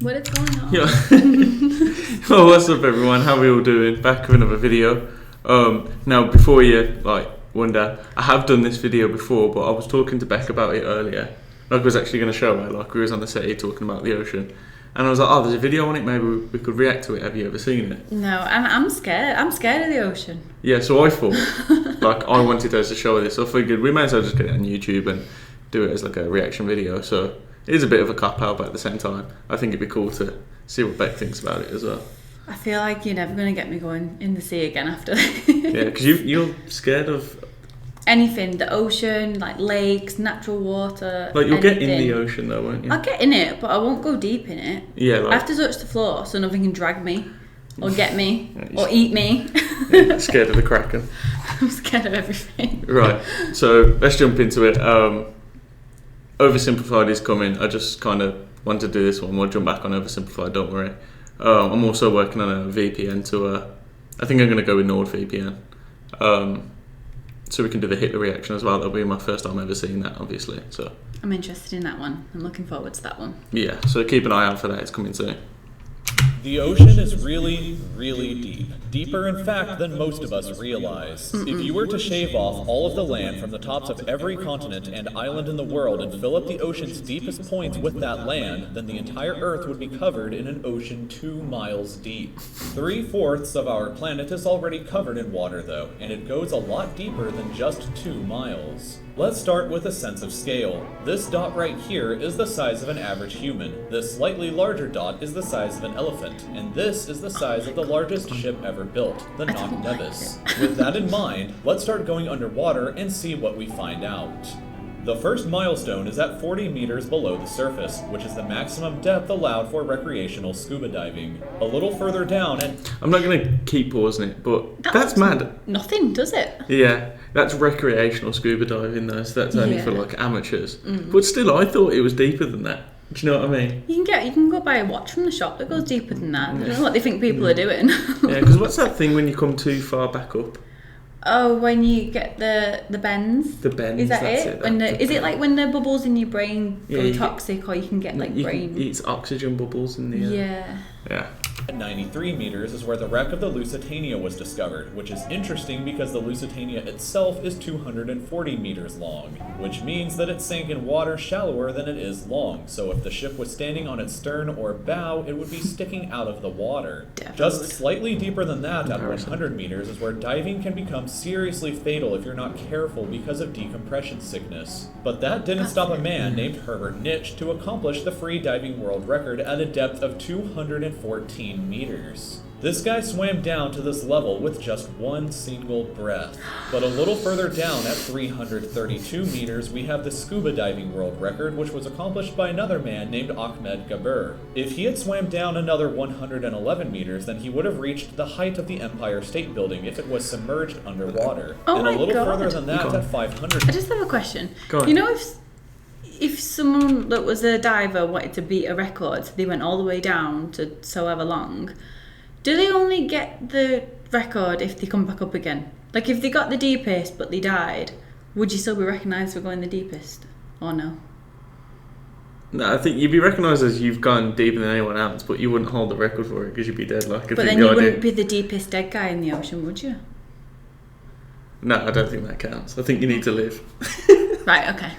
What is going on? Yeah. Well, what's up, everyone? How are we all doing? Back with another video. Now, before you wonder, I have done this video before, but I was talking to Beck about it earlier. Like, I was actually going to show her. Like, we was on the set talking about the ocean, and I was like, "Oh, there's a video on it. Maybe we could react to it. Have you ever seen it?" No, I'm scared. I'm scared of the ocean. Yeah. So I thought, like, I wanted us to show her this. So I figured we may as well just get it on YouTube and do it as like a reaction video. So it is a bit of a cop out, but at the same time, I think it'd be cool to see what Beck thinks about it as well. I feel like you're never going to get me going in the sea again after this. Yeah, because you're scared of anything, the ocean, like lakes, natural water. Like, you'll anything. get in the ocean though, won't you? I'll get in it, but I won't go deep in it. Yeah, like, I have to touch the floor so nothing can drag me or get me Yeah, or eat me. yeah, scared of the Kraken. I'm scared of everything. Right, so let's jump into it. Oversimplified is coming. I just kind of want to do this one. We'll jump back on Oversimplified, don't worry. I'm also working on a VPN to, I think I'm going to go with NordVPN. So we can do the Hitler reaction as well. That'll be my first time ever seeing that, obviously. So I'm interested in that one. I'm looking forward to that one. yeah, so keep an eye out for that. It's coming soon. The ocean is really, really deep. Deeper, in fact, than most of us realize. If you were to shave off all of the land from the tops of every continent and island in the world and fill up the ocean's deepest points with that land, then the entire Earth would be covered in an ocean 2 miles deep. 3/4 of our planet is already covered in water, though, and it goes a lot deeper than just 2 miles. Let's start with a sense of scale. This dot right here is the size of an average human. This slightly larger dot is the size of an elephant, and this is the size of the largest ship ever built, the Knock Nevis. With that in mind, let's start going underwater and see what we find out. The first milestone is at 40 meters below the surface, which is the maximum depth allowed for recreational scuba diving. A little further down and... I'm not going to keep pausing it, but that's mad. Nothing, does it? Yeah, that's recreational scuba diving though, so that's only for Yeah. like amateurs. But still, I thought it was deeper than that. Do you know what I mean? You can go buy a watch from the shop that goes deeper than that. I don't know what they think people are doing. Yeah, because what's that thing when you come too far back up? Oh, when you get the bends. The bends. Is that that's it? That- Is it like when the bubbles in your brain Yeah, go you toxic, or you can get like you brain? can, it's oxygen bubbles in the air. Yeah. Yeah. At 93 meters is where the wreck of the Lusitania was discovered, which is interesting because the Lusitania itself is 240 meters long, which means that it sank in water shallower than it is long, so if the ship was standing on its stern or bow, it would be sticking out of the water. Definitely. Just slightly deeper than that, at 100 meters, is where diving can become seriously fatal if you're not careful because of decompression sickness. But that didn't stop a man named Herbert Nitsch to accomplish the free diving world record at a depth of 214 meters. This guy swam down to this level with just one single breath. But a little further down at 332 meters, we have the scuba diving world record, which was accomplished by another man named Ahmed Gabir. If he had swam down another 111 meters, then he would have reached the height of the Empire State Building if it was submerged underwater. Oh and my a little God. further than that Go on. at 500. I just have a question. Go on. You know, if someone that was a diver wanted to beat a record, they went all the way down to so ever long. Do they only get the record if they come back up again? Like, if they got the deepest but they died, would you still be recognised for going the deepest? Or no? No, I think you'd be recognised as you've gone deeper than anyone else, but you wouldn't hold the record for it because you'd be dead. Like, But then you wouldn't be the deepest dead guy in the ocean, would you? No, I don't think that counts. I think you need to live. Right, okay.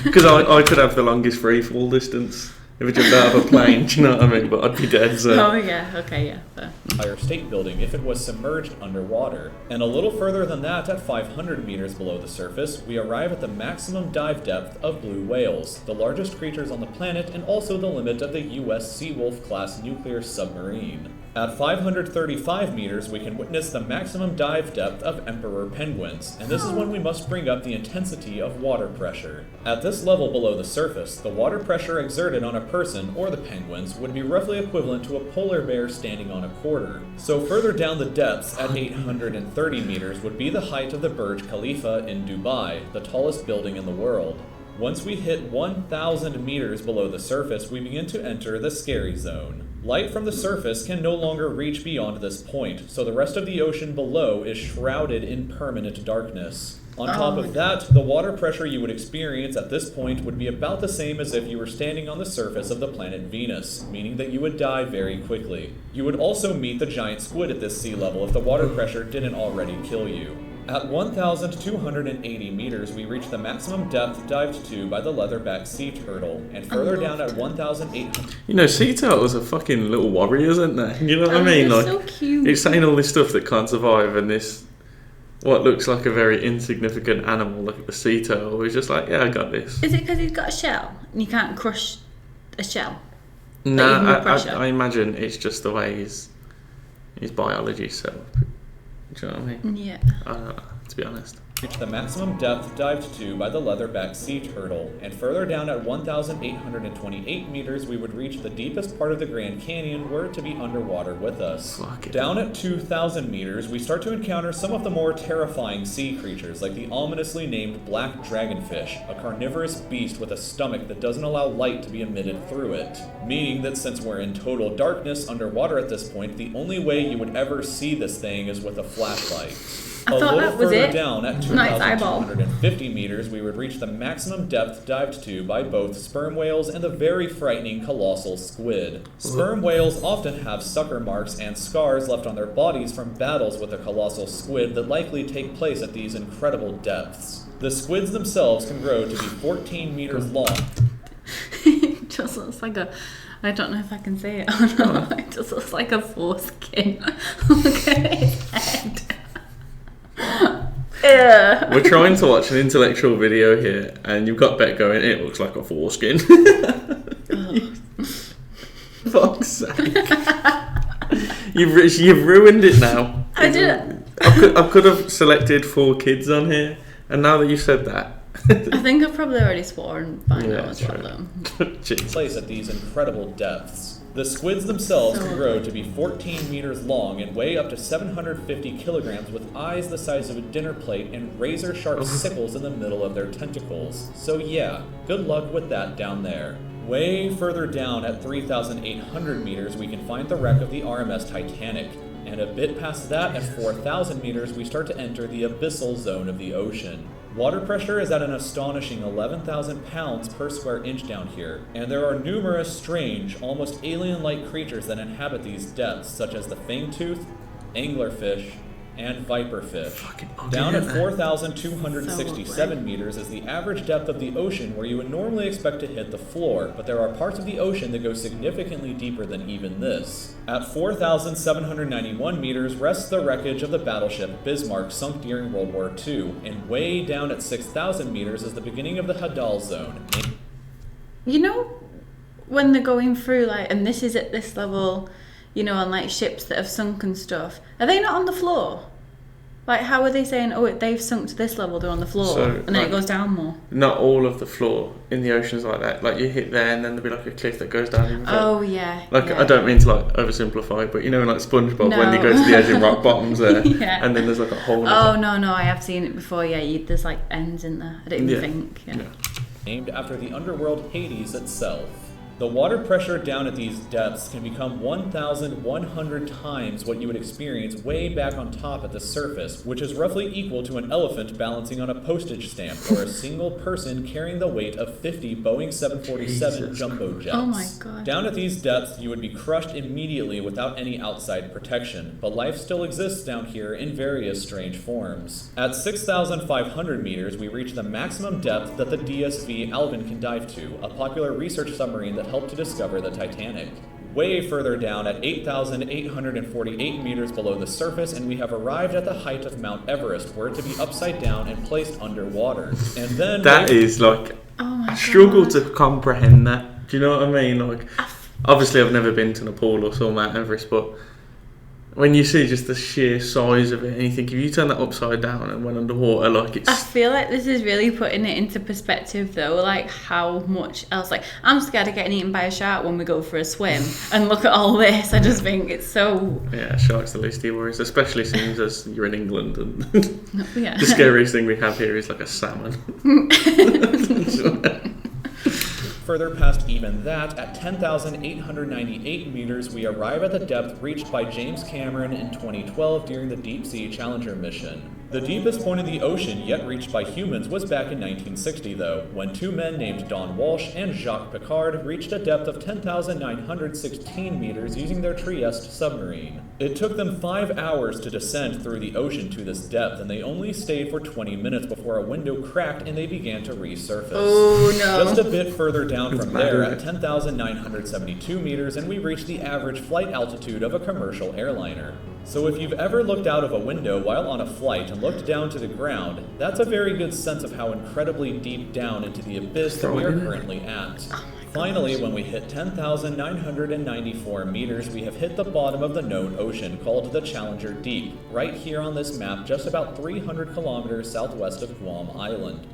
Because I could have the longest free fall distance if I jumped out of a plane, do you know what I mean? But I'd be dead, so... Oh, yeah, okay, yeah. Fair. Empire State Building if it was submerged underwater. And a little further than that, at 500 meters below the surface, we arrive at the maximum dive depth of blue whales, the largest creatures on the planet and also the limit of the US Seawolf-class nuclear submarine. At 535 meters, we can witness the maximum dive depth of emperor penguins, and this is when we must bring up the intensity of water pressure. At this level below the surface, the water pressure exerted on a person, or the penguins, would be roughly equivalent to a polar bear standing on a quarter. So further down the depths, at 830 meters, would be the height of the Burj Khalifa in Dubai, the tallest building in the world. Once we hit 1,000 meters below the surface, we begin to enter the scary zone. Light from the surface can no longer reach beyond this point, so the rest of the ocean below is shrouded in permanent darkness. On top of that, the water pressure you would experience at this point would be about the same as if you were standing on the surface of the planet Venus, meaning that you would die very quickly. You would also meet the giant squid at this sea level if the water pressure didn't already kill you. At 1,280 meters, we reach the maximum depth dived to by the leatherback sea turtle, and further down at 1,800... You know, sea turtles are fucking little warriors, aren't they? You know what I mean? They're Like, so cute. it's saying all this stuff that can't survive, and this, what looks like a very insignificant animal, like a sea turtle, who's just like, yeah, I got this. Is it because he's got a shell and you can't crush a shell? No, even with pressure? I imagine it's just the way his biology set up. Do you know what I mean? Yeah. I don't know, to be honest. reach the maximum depth dived to by the leatherback sea turtle, and further down at 1,828 meters we would reach the deepest part of the Grand Canyon were it to be underwater with us. Fuck it. Down at 2,000 meters we start to encounter some of the more terrifying sea creatures like the ominously named black dragonfish, a carnivorous beast with a stomach that doesn't allow light to be emitted through it, meaning that since we're in total darkness underwater at this point, the only way you would ever see this thing is with a flashlight. I A thought little that was further it. down at Nice eyeball. 2,250 meters, we would reach the maximum depth dived to by both sperm whales and the very frightening colossal squid. Sperm whales often have sucker marks and scars left on their bodies from battles with the colossal squid that likely take place at these incredible depths. The squids themselves can grow to be 14 meters long. It just looks like a... I don't know if I can say it or not. It just looks like a foreskin. Look at his head. Yeah. We're trying to watch an intellectual video here, and you've got Bet going, it looks like a foreskin. Fuck's sake. You've ruined it now. I did. I could have selected 4 kids on here, and now that you've said that. I think I've probably already sworn by now as well, though. Jeez. Place at these incredible depths. The squids themselves can grow to be 14 meters long and weigh up to 750 kilograms with eyes the size of a dinner plate and razor-sharp sickles in the middle of their tentacles. So yeah, good luck with that down there. Way further down at 3,800 meters we can find the wreck of the RMS Titanic. And a bit past that, at 4,000 meters, we start to enter the Abyssal Zone of the ocean. Water pressure is at an astonishing 11,000 pounds per square inch down here, and there are numerous strange, almost alien-like creatures that inhabit these depths, such as the fangtooth, anglerfish, and viperfish. Down at 4,267 meters is the average depth of the ocean where you would normally expect to hit the floor, but there are parts of the ocean that go significantly deeper than even this. At 4,791 meters rests the wreckage of the battleship Bismarck sunk during World War II, and way down at 6,000 meters is the beginning of the Abyssal Zone. You know, when they're going through, like, and this is at this level, you know, on like ships that have sunk and stuff, are they not on the floor? Like, how are they saying, oh, they've sunk to this level, they're on the floor, So, and then like, it goes down more? Not all of the floor in the ocean's like that. Like, you hit there, and then there'll be like a cliff that goes down even further. Oh, yeah. Like, yeah. I don't mean to like oversimplify, but you know, like SpongeBob when they go to the edge and rock bottoms there, Yeah. and then there's like a hole. in Oh, it. no, I have seen it before, yeah. There's like ends in there. I didn't even think. Yeah. Named after the underworld Hades itself. The water pressure down at these depths can become 1,100 times what you would experience way back on top at the surface, which is roughly equal to an elephant balancing on a postage stamp, or a single person carrying the weight of 50 Boeing 747 Jesus jumbo jets. Oh my God. Down at these depths, you would be crushed immediately without any outside protection, but life still exists down here in various strange forms. At 6,500 meters, we reach the maximum depth that the DSV Alvin can dive to, a popular research submarine that helped to discover the Titanic. Way further down at 8,848 meters below the surface, and we have arrived at the height of Mount Everest, where to be upside down and placed underwater. And then That is like, Oh my I struggle God. to comprehend that. Do you know what I mean? Like, obviously I've never been to Nepal or saw Mount Everest, but when you see just the sheer size of it, and you think if you turn that upside down and went underwater, like I it's feel like this is really putting it into perspective, though, like how much else. Like, I'm scared of getting eaten by a shark when we go for a swim, and look at all this. I just think it's so. yeah, sharks the least of your worries, especially since as you're in England and Yeah. the scariest thing we have here is like a salmon. further past even that, at 10,898 meters, we arrive at the depth reached by James Cameron in 2012 during the Deep Sea Challenger mission. The deepest point in the ocean yet reached by humans was back in 1960, though, when two men named Don Walsh and Jacques Piccard reached a depth of 10,916 meters using their Trieste submarine. It took them 5 hours to descend through the ocean to this depth, and they only stayed for 20 minutes before a window cracked and they began to resurface. Oh no. Just a bit further down from there, at 10,972 meters, and we reached the average flight altitude of a commercial airliner. So if you've ever looked out of a window while on a flight and looked down to the ground, that's a very good sense of how incredibly deep down into the abyss that we are currently at. Finally, when we hit 10,994 meters, we have hit the bottom of the known ocean called the Challenger Deep, right here on this map just about 300 kilometers southwest of Guam Island.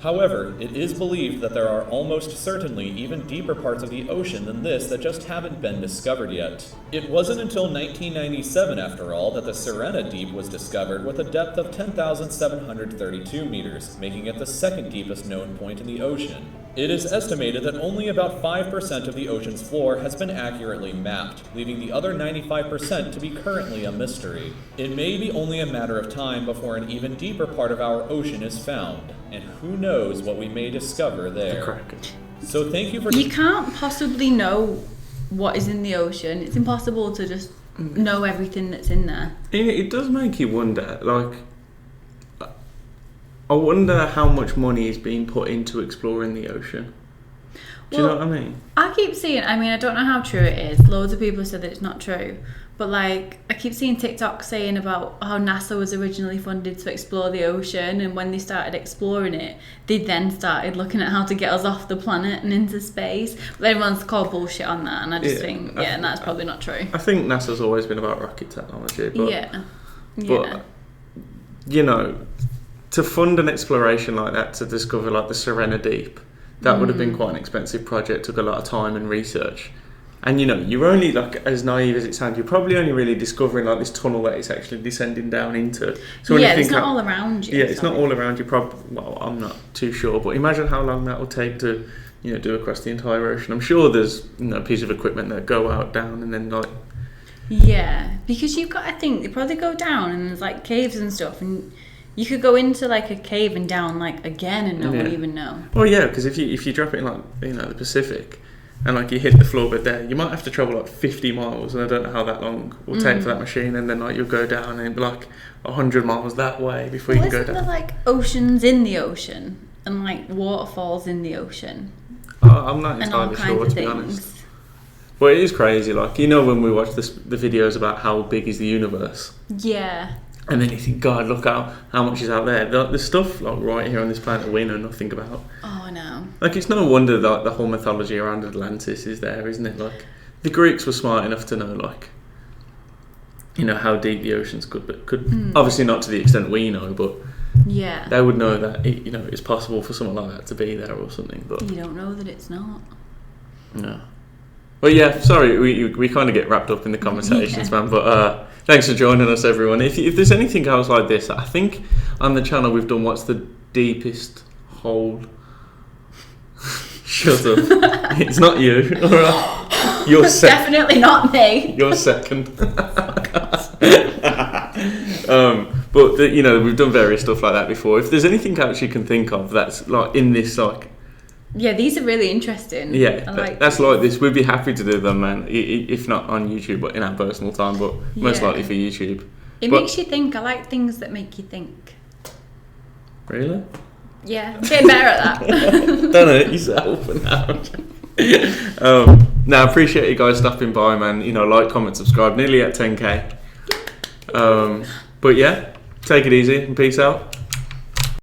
However, it is believed that there are almost certainly even deeper parts of the ocean than this that just haven't been discovered yet. It wasn't until 1997, after all, that the Sirena Deep was discovered with a depth of 10,732 meters, making it the second deepest known point in the ocean. It is estimated that only about 5% of the ocean's floor has been accurately mapped, leaving the other 95% to be currently a mystery. It may be only a matter of time before an even deeper part of our ocean is found, and who knows what we may discover there. So thank you for... You can't possibly know what is in the ocean. It's impossible to just know everything that's in there. It does make you wonder, like... I wonder how much money is being put into exploring the ocean. Do you know what I mean? I keep seeing, I don't know how true it is. Loads of people said that it's not true. But like, I keep seeing TikTok saying about how NASA was originally funded to explore the ocean, and when they started exploring it, they then started looking at how to get us off the planet and into space. But everyone's called bullshit on that, and I just think, and that's probably not true. I think NASA's always been about rocket technology, but... But, you know... To fund an exploration like that, to discover like the Sirena Deep, that would have been quite an expensive project, took a lot of time and research. And you know, you're only, like, as naive as it sounds, you're probably only really discovering like this tunnel that it's actually descending down into. So when you think it's not all around you. Yeah, it's not all around you, well, I'm not too sure, but imagine how long that will take to, you know, do across the entire ocean. I'm sure there's, you know, a piece of equipment that go out, down, and then like... Yeah, because you've got to think, they probably go down and there's like caves and stuff, and... You could go into like a cave and down like again and no one even know. Well, yeah, because if you drop it in like, you know, the Pacific, and like you hit the floor bit there, you might have to travel like 50 miles, and I don't know how that long will take for that machine, and then like you'll go down and it'll be like 100 miles that way before you can go down. Isn't there like oceans in the ocean and like waterfalls in the ocean? I'm not entirely sure, to be honest. Well, it is crazy, like, you know, when we watch the videos about how big is the universe. Yeah. And then you think, God, look how much is out there. There's stuff like right here on this planet we know nothing about. Oh, I know. Like, it's no wonder that the whole mythology around Atlantis is there, isn't it? Like, the Greeks were smart enough to know, like, you know, how deep the oceans could obviously not to the extent we know, but yeah, they would know that you know, it's possible for someone like that to be there or something. But you don't know that it's not. No. Well, yeah. Sorry, we kind of get wrapped up in the conversations, man. But thanks for joining us, everyone. If there's anything else like this, I think on the channel we've done what's the deepest hole. Shut up. It's not you. All right. You're second. Definitely not me. You're second. But you know, we've done various stuff like that before. If there's anything else you can think of that's like in this, like, yeah, these are really interesting. Yeah, that's like this. We'd be happy to do them, man. If not on YouTube, but in our personal time, but most likely for YouTube. Makes you think. I like things that make you think. Really? Yeah, I'm getting better at that. Don't hurt yourself now. No, I appreciate you guys stopping by, man. You know, like, comment, subscribe. Nearly at 10k. But yeah, take it easy and peace out.